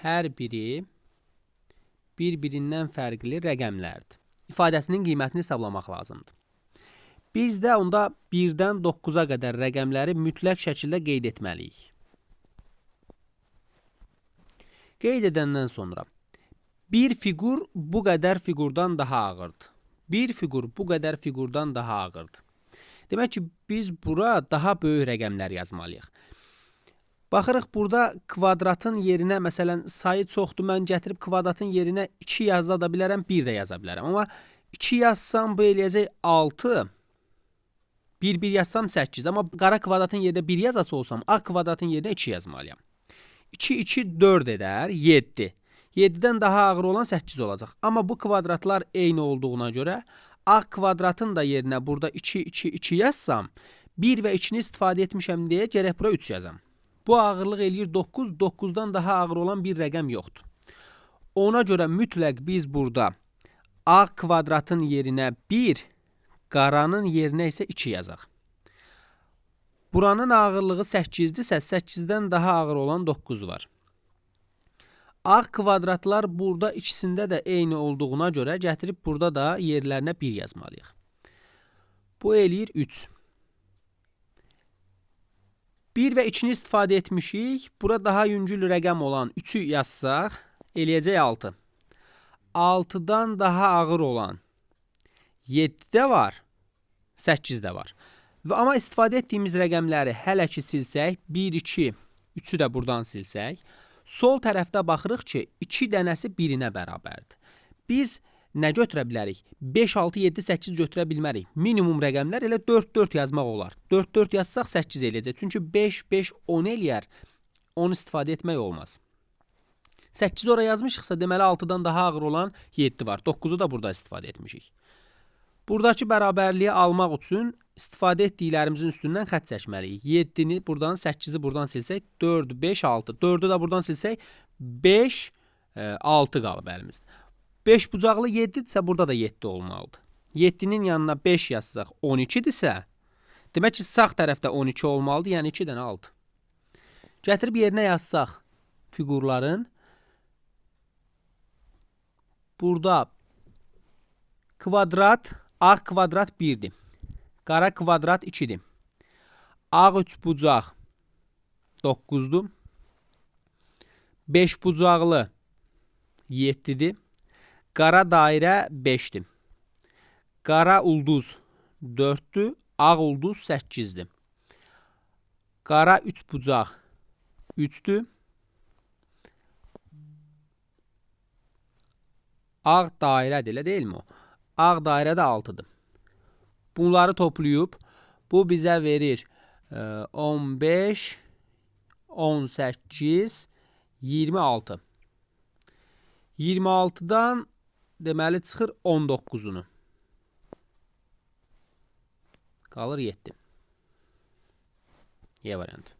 hər biri bir-birindən fərqli rəqəmlərdir. İfadəsinin qiymətini hesablamaq lazımdır. Biz də onda 1-dən 9-a qədər rəqəmləri mütləq şəkildə qeyd etməliyik. Qeyd edəndən sonra bir fiqur bu qədər fiqurdan daha ağırdır. Bir fiqur bu qədər fiqurdan daha ağırdır. Demək ki, biz bura daha böyük rəqəmlər yazmalıyıq. Baxırıq, burada kvadratın yerinə, məsələn, sayı çoxdur, mən gətirib kvadratın yerinə 2 yaza da bilərəm, 1 də yaza bilərəm. Amma 2 yazsam, bu eləyəcək 6, 1 yazsam 8. Amma qara kvadratın yerinə 1 yazası olsam, ağ kvadratın yerinə 2 yazmalıyam. 2 4 edər, 7. 7-dən daha ağır olan 8 olacaq. Amma bu kvadratlar eyni olduğuna görə, ağ kvadratın da yerinə burada 2 yazsam, 1 və 2-ni istifadə etmişəm deyə gərək bura 3 yazam. Bu ağırlıq eləyir 9, 9-dan daha ağır olan bir rəqəm yoxdur. Ona görə mütləq biz burada ağ kvadratın yerinə 1, qaranın yerinə isə 2 yazaq. Buranın ağırlığı 8-dirsə, 8-dən daha ağır olan 9 var. Ağ kvadratlar burada ikisində də eyni olduğuna görə gətirib burada da yerlərinə 1 yazmalıyıq. Bu eləyir 3. 1 və 2-ni istifadə etmişik. Burada daha yüngül rəqəm olan 3-ü yazsaq, eləyəcək 6. 6-dan daha ağır olan 7 də var, 8 də var. Amma istifadə etdiyimiz rəqəmləri hələ ki silsək, 1, 2, 3-ü də buradan silsək, sol tərəfdə baxırıq ki, 2 dənəsi 1-inə bərabərdir. Biz nə götürə bilərik? 5, 6, 7, 8 götürə bilmərik. Minimum rəqəmlər elə 4, 4 yazmaq olar. 4, 4 yazsaq 8 eləyəcək. Çünki 5, 5, 10 eləyər. 10 istifadə etmək olmaz. 8 ora yazmışıqsa, deməli 6-dan daha ağır olan 7 var. 9-u da burada istifadə etmişik. Buradakı bərabərliyi almaq üçün istifadə etdiklərimizin üstündən xətt çəkməliyik. 7-ni buradan, 8-i buradan silsək, 4, 5, 6. 4-ü də buradan silsək, 5, 6 qalıb əlimizdə. 5 bucaqlı 7-dirsə, burada da 7 olmalıdır. 7-nin yanına 5 yazsaq 12-dirsə, demək ki, sağ tərəfdə 12 olmalıdır, yəni 2 dənə 6. Gətirib yerinə yazsaq fiqurların, burada kvadrat, ağ kvadrat 1-dir. Qara kvadrat 2-dir. Ağ 3 bucaq 9-dur. 5 bucaqlı 7-dir. Qara dairə 5-dir. Qara ulduz 4-dür. Ağ ulduz 8-dir. Qara 3 bucaq 3-dür. Ağ dairədir, elə deyilmi o? Ağ dairə də 6-dır. Bunları toplayıb, bu bizə verir 15, 18, 26. 26-dan deməli çıxır 19-unu. Qalır 7. Y variantı.